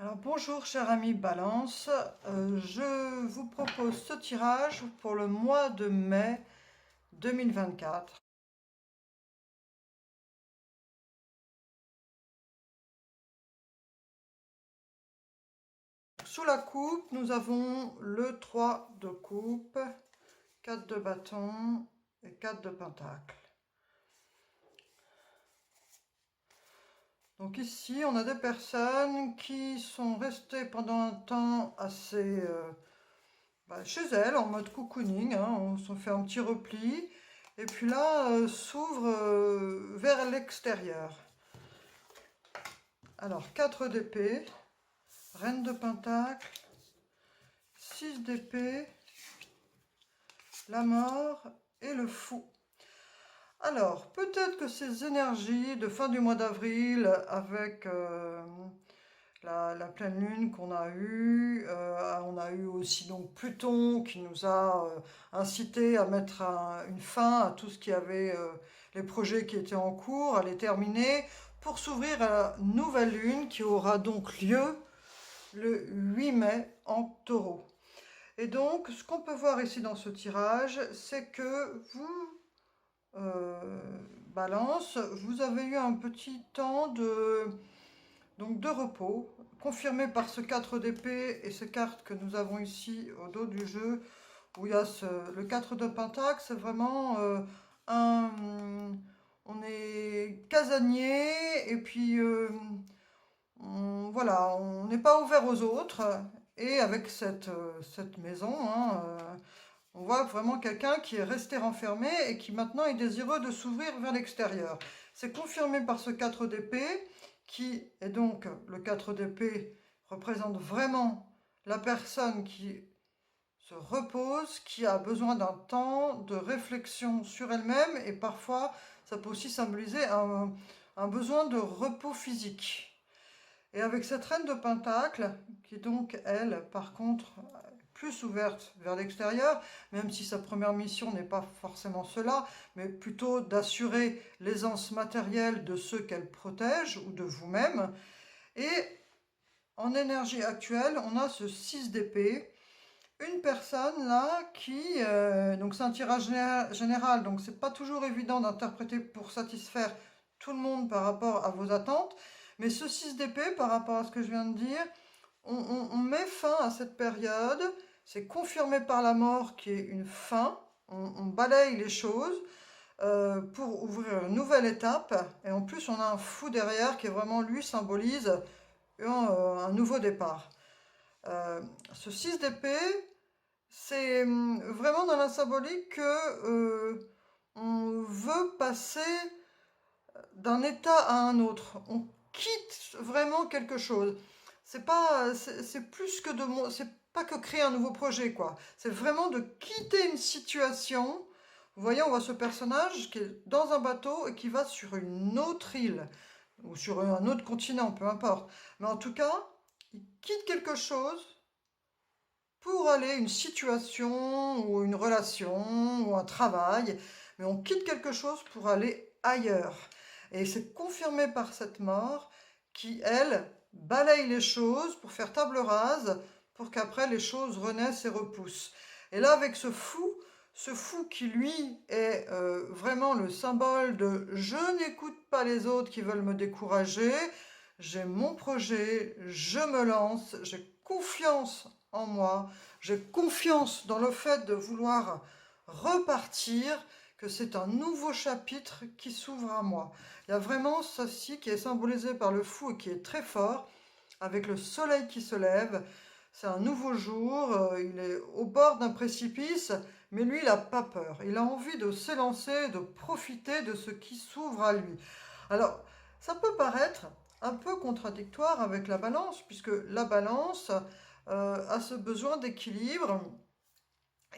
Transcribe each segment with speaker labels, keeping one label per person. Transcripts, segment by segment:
Speaker 1: Alors bonjour cher ami Balance, je vous propose ce tirage pour le mois de mai 2024. Sous la coupe, nous avons le 3 de coupe, 4 de bâton et 4 de pentacle. Donc ici, on a des personnes qui sont restées pendant un temps assez chez elles, en mode cocooning, hein, on se fait un petit repli, et puis là, s'ouvre vers l'extérieur. Alors, 4 d'épée, reine de pentacle, 6 d'épée, la mort et le fou. Alors, peut-être que ces énergies de fin du mois d'avril, avec la pleine lune qu'on a eue, on a eu aussi donc Pluton qui nous a incité à mettre une fin à tout ce qui avait, les projets qui étaient en cours, à les terminer, pour s'ouvrir à la nouvelle lune qui aura donc lieu le 8 mai en taureau. Et donc, ce qu'on peut voir ici dans ce tirage, c'est que vous, Balance, vous avez eu un petit temps de repos, confirmé par ce 4 d'épée et ces cartes que nous avons ici au dos du jeu, où il y a le 4 de pentacle, c'est vraiment on est casanier, et puis voilà, on n'est pas ouvert aux autres. Et avec cette maison, hein, on voit vraiment quelqu'un qui est resté renfermé et qui maintenant est désireux de s'ouvrir vers l'extérieur. C'est confirmé par ce 4 d'épée, qui est donc le 4 d'épée représente vraiment la personne qui se repose, qui a besoin d'un temps de réflexion sur elle-même, et parfois ça peut aussi symboliser un besoin de repos physique. Et avec cette reine de pentacle, qui donc, elle, par contre, plus ouverte vers l'extérieur, même si sa première mission n'est pas forcément cela, mais plutôt d'assurer l'aisance matérielle de ceux qu'elle protège ou de vous-même. Et en énergie actuelle, on a ce 6 d'épée, une personne là qui, donc c'est un tirage général, donc c'est pas toujours évident d'interpréter pour satisfaire tout le monde par rapport à vos attentes, mais ce 6 d'épée, par rapport à ce que je viens de dire, on met fin à cette période, c'est confirmé par la mort qui est une fin, on balaye les choses pour ouvrir une nouvelle étape, et en plus on a un fou derrière qui est vraiment, lui, symbolise un nouveau départ. Ce 6 d'épée, c'est vraiment dans la symbolique que on veut passer d'un état à un autre. On quitte vraiment quelque chose. C'est plus que c'est pas que créer un nouveau projet, quoi. C'est vraiment de quitter une situation. Vous voyez, on voit ce personnage qui est dans un bateau et qui va sur une autre île ou sur un autre continent, peu importe. Mais en tout cas, il quitte quelque chose pour aller une situation ou une relation ou un travail, mais on quitte quelque chose pour aller ailleurs. Et c'est confirmé par cette mort qui, elle, balaye les choses pour faire table rase, pour qu'après les choses renaissent et repoussent. Et là, avec ce fou qui, lui, est vraiment le symbole de je n'écoute pas les autres qui veulent me décourager, j'ai mon projet, je me lance, j'ai confiance en moi, j'ai confiance dans le fait de vouloir repartir, que c'est un nouveau chapitre qui s'ouvre à moi. Il y a vraiment ceci qui est symbolisé par le fou et qui est très fort, avec le soleil qui se lève. C'est un nouveau jour, il est au bord d'un précipice, mais lui, il n'a pas peur. Il a envie de s'élancer, de profiter de ce qui s'ouvre à lui. Alors, ça peut paraître un peu contradictoire avec la balance, puisque la balance a ce besoin d'équilibre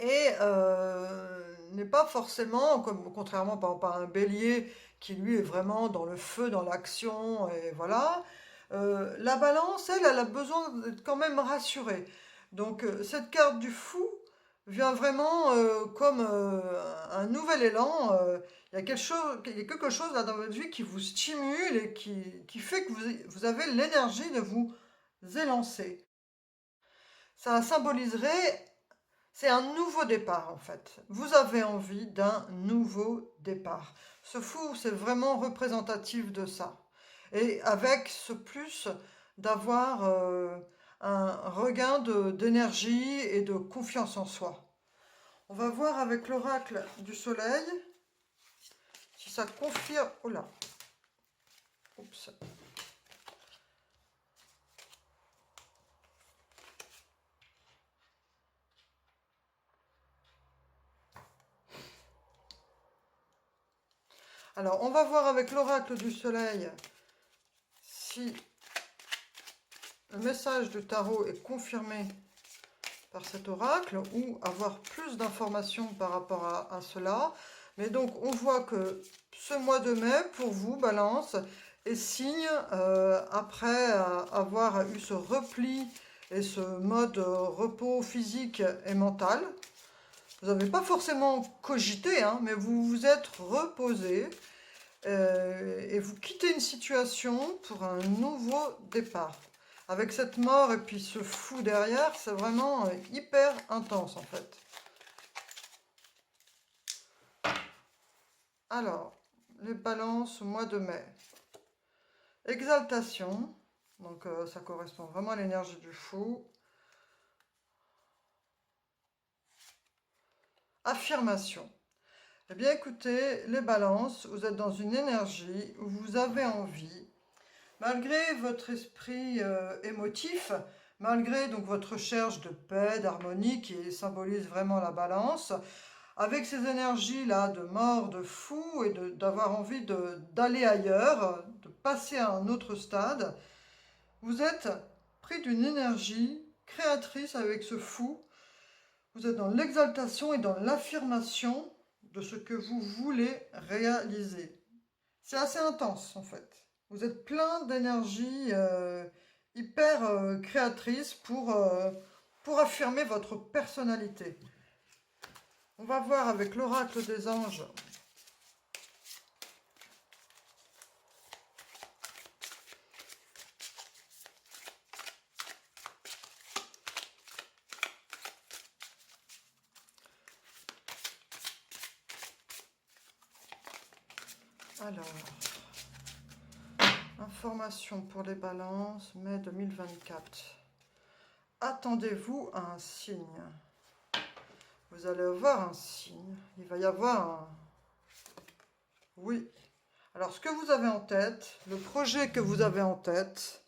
Speaker 1: et n'est pas forcément, comme, contrairement par exemple à un bélier qui lui est vraiment dans le feu, dans l'action, et voilà. La balance, elle a besoin d'être quand même rassurée. Donc cette carte du fou vient vraiment comme un nouvel élan. Il y a quelque chose là dans votre vie qui vous stimule et qui fait que vous avez l'énergie de vous élancé. Ça symboliserait, c'est un nouveau départ en fait. Vous avez envie d'un nouveau départ. Ce fou, c'est vraiment représentatif de ça. Et avec ce plus d'avoir un regain d'énergie et de confiance en soi. On va voir avec l'oracle du soleil si ça confirme. Oh là. Oups. Alors, on va voir avec l'oracle du soleil si le message du tarot est confirmé par cet oracle ou avoir plus d'informations par rapport à cela. Mais donc, on voit que ce mois de mai, pour vous, Balance, est signe, après avoir eu ce repli et ce mode repos physique et mental. Vous n'avez pas forcément cogité, hein, mais vous vous êtes reposé et vous quittez une situation pour un nouveau départ. Avec cette mort et puis ce fou derrière, c'est vraiment hyper intense en fait. Alors, les balances au mois de mai. Exaltation, donc ça correspond vraiment à l'énergie du fou. Affirmation. Eh bien écoutez, les balances, vous êtes dans une énergie où vous avez envie, malgré votre esprit émotif, malgré donc votre recherche de paix, d'harmonie qui symbolise vraiment la balance, avec ces énergies-là de mort, de fou et d'avoir envie d'aller ailleurs, de passer à un autre stade, vous êtes pris d'une énergie créatrice avec ce fou. Vous êtes dans l'exaltation et dans l'affirmation de ce que vous voulez réaliser. C'est assez intense en fait. Vous êtes plein d'énergie hyper créatrice pour affirmer votre personnalité. On va voir avec l'oracle des anges. Alors, information pour les balances, mai 2024. Attendez-vous à un signe. Vous allez avoir un signe. Il va y avoir un... Oui. Alors, ce que vous avez en tête, le projet que vous avez en tête,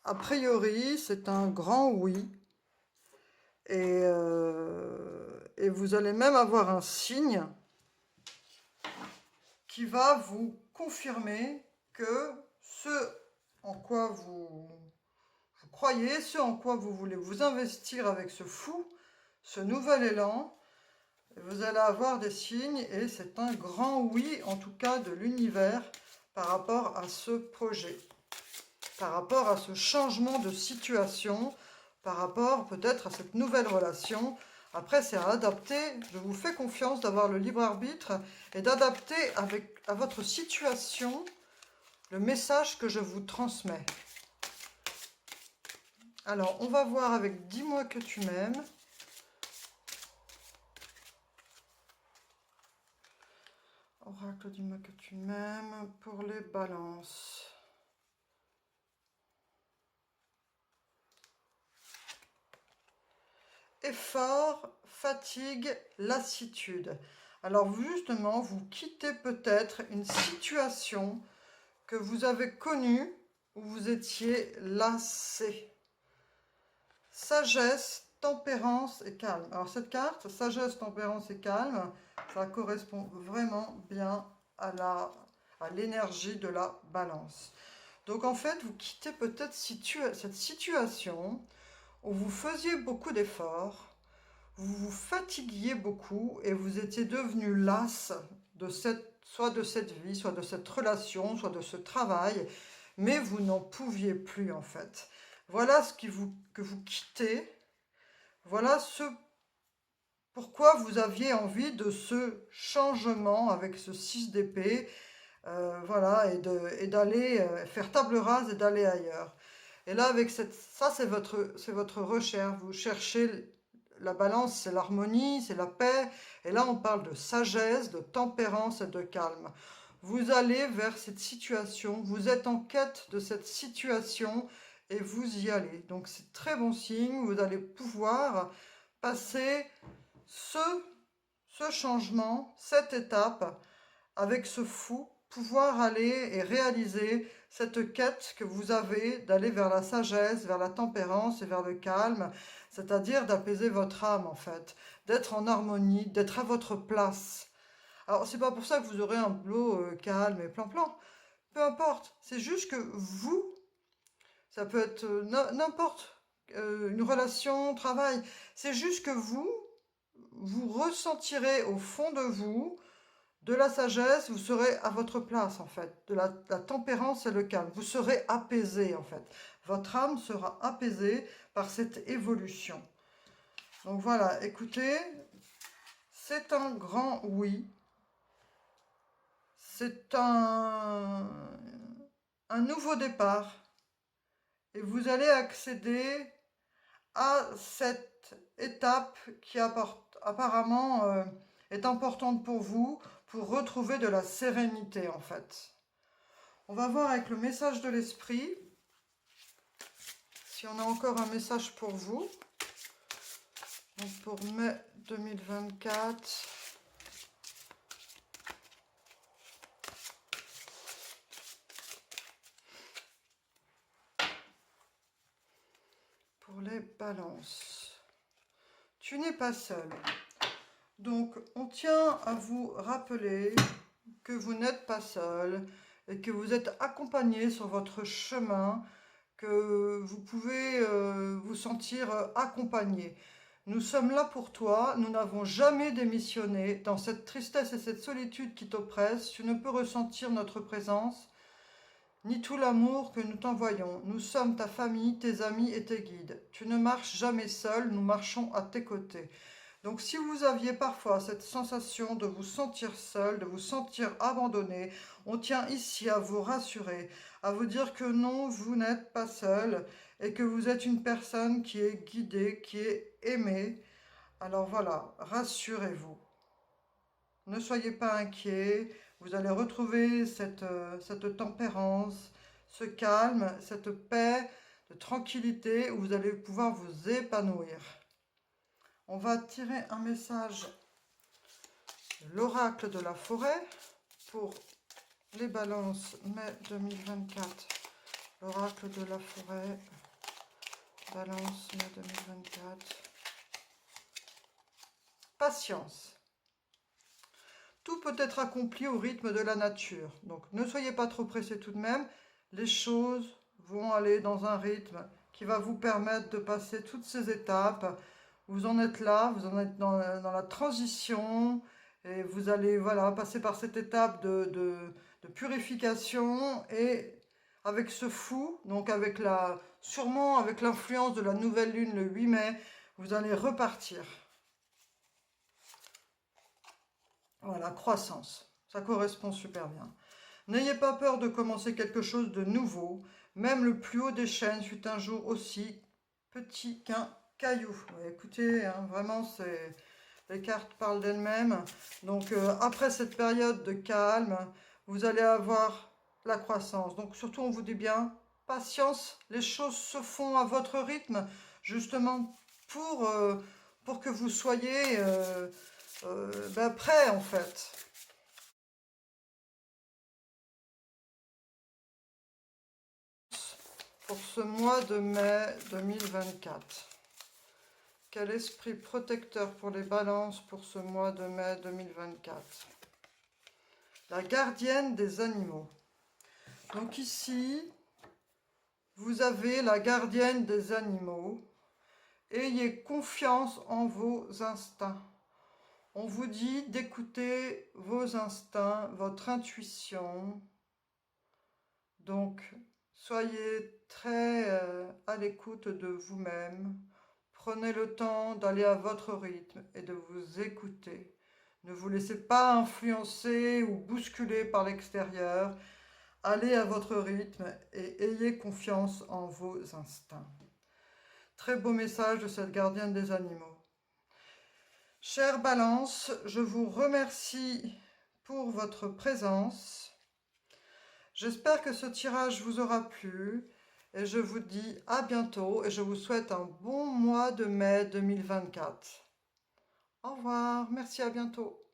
Speaker 1: a priori, c'est un grand oui. Et vous allez même avoir un signe qui va vous confirmer que ce en quoi vous croyez, ce en quoi vous voulez vous investir avec ce fou, ce nouvel élan, vous allez avoir des signes et c'est un grand oui, en tout cas de l'univers, par rapport à ce projet, par rapport à ce changement de situation, par rapport peut-être à cette nouvelle relation. Après, c'est à adapter. Je vous fais confiance d'avoir le libre arbitre et d'adapter à votre situation le message que je vous transmets. Alors, on va voir avec Dis-moi que tu m'aimes. Oracle, dis-moi que tu m'aimes pour les balances. Effort, fatigue, lassitude. Alors justement, vous quittez peut-être une situation que vous avez connue où vous étiez lassé. Sagesse, tempérance et calme. Alors cette carte, sagesse, tempérance et calme, ça correspond vraiment bien à l'énergie de la balance. Donc en fait, vous quittez peut-être cette situation où vous faisiez beaucoup d'efforts, vous vous fatiguiez beaucoup et vous étiez devenu las soit de cette vie, soit de cette relation, soit de ce travail, mais vous n'en pouviez plus en fait. Voilà ce que vous quittez, voilà ce pourquoi vous aviez envie de ce changement avec ce 6 d'épée, voilà, et d'aller faire table rase et d'aller ailleurs. Et là, avec ça, c'est votre recherche. Vous cherchez la balance, c'est l'harmonie, c'est la paix. Et là, on parle de sagesse, de tempérance et de calme. Vous allez vers cette situation, vous êtes en quête de cette situation et vous y allez. Donc, c'est très bon signe. Vous allez pouvoir passer ce, ce changement, cette étape avec ce fou, pouvoir aller et réaliser cette quête que vous avez d'aller vers la sagesse, vers la tempérance et vers le calme, c'est-à-dire d'apaiser votre âme en fait, d'être en harmonie, d'être à votre place. Alors c'est pas pour ça que vous aurez un boulot calme et plan-plan, peu importe, c'est juste que vous, ça peut être n'importe, une relation, travail, c'est juste que vous ressentirez au fond de vous de la sagesse, vous serez à votre place en fait, de la tempérance et le calme. Vous serez apaisé en fait. Votre âme sera apaisée par cette évolution. Donc voilà, écoutez, c'est un grand oui. C'est un nouveau départ. Et vous allez accéder à cette étape qui apparemment est importante pour vous, pour retrouver de la sérénité en fait. On va voir avec le message de l'esprit, si on a encore un message pour vous. Donc pour mai 2024. Pour les balances. Tu n'es pas seul. Donc on tient à vous rappeler que vous n'êtes pas seul et que vous êtes accompagné sur votre chemin, que vous pouvez vous sentir accompagné. Nous sommes là pour toi, nous n'avons jamais démissionné. Dans cette tristesse et cette solitude qui t'oppressent, tu ne peux ressentir notre présence, ni tout l'amour que nous t'envoyons. Nous sommes ta famille, tes amis et tes guides. Tu ne marches jamais seul, nous marchons à tes côtés. Donc si vous aviez parfois cette sensation de vous sentir seul, de vous sentir abandonné, on tient ici à vous rassurer, à vous dire que non, vous n'êtes pas seul et que vous êtes une personne qui est guidée, qui est aimée. Alors voilà, rassurez-vous. Ne soyez pas inquiets, vous allez retrouver cette tempérance, ce calme, cette paix, de tranquillité où vous allez pouvoir vous épanouir. On va tirer un message de l'oracle de la forêt pour les balances mai 2024. L'oracle de la forêt, balance mai 2024. Patience. Tout peut être accompli au rythme de la nature. Donc ne soyez pas trop pressés tout de même. Les choses vont aller dans un rythme qui va vous permettre de passer toutes ces étapes. Vous en êtes là, vous en êtes dans la transition et vous allez voilà, passer par cette étape de purification et avec ce fou, donc sûrement avec l'influence de la nouvelle lune le 8 mai, vous allez repartir. Voilà, croissance, ça correspond super bien. N'ayez pas peur de commencer quelque chose de nouveau, même le plus haut des chênes fut un jour aussi petit qu'un caillou. Ouais, écoutez, hein, vraiment, les cartes parlent d'elles-mêmes. Donc, après cette période de calme, vous allez avoir la croissance. Donc, surtout, on vous dit bien, patience, les choses se font à votre rythme, justement pour que vous soyez prêts, en fait. Pour ce mois de mai 2024. Quel esprit protecteur pour les balances pour ce mois de mai 2024. La gardienne des animaux. Donc ici, vous avez la gardienne des animaux. Ayez confiance en vos instincts. On vous dit d'écouter vos instincts, votre intuition. Donc, soyez très à l'écoute de vous-même. Prenez le temps d'aller à votre rythme et de vous écouter. Ne vous laissez pas influencer ou bousculer par l'extérieur. Allez à votre rythme et ayez confiance en vos instincts. Très beau message de cette gardienne des animaux. Chère Balance, je vous remercie pour votre présence. J'espère que ce tirage vous aura plu et je vous dis à bientôt et je vous souhaite un bon mois de mai 2024. Au revoir, merci, à bientôt.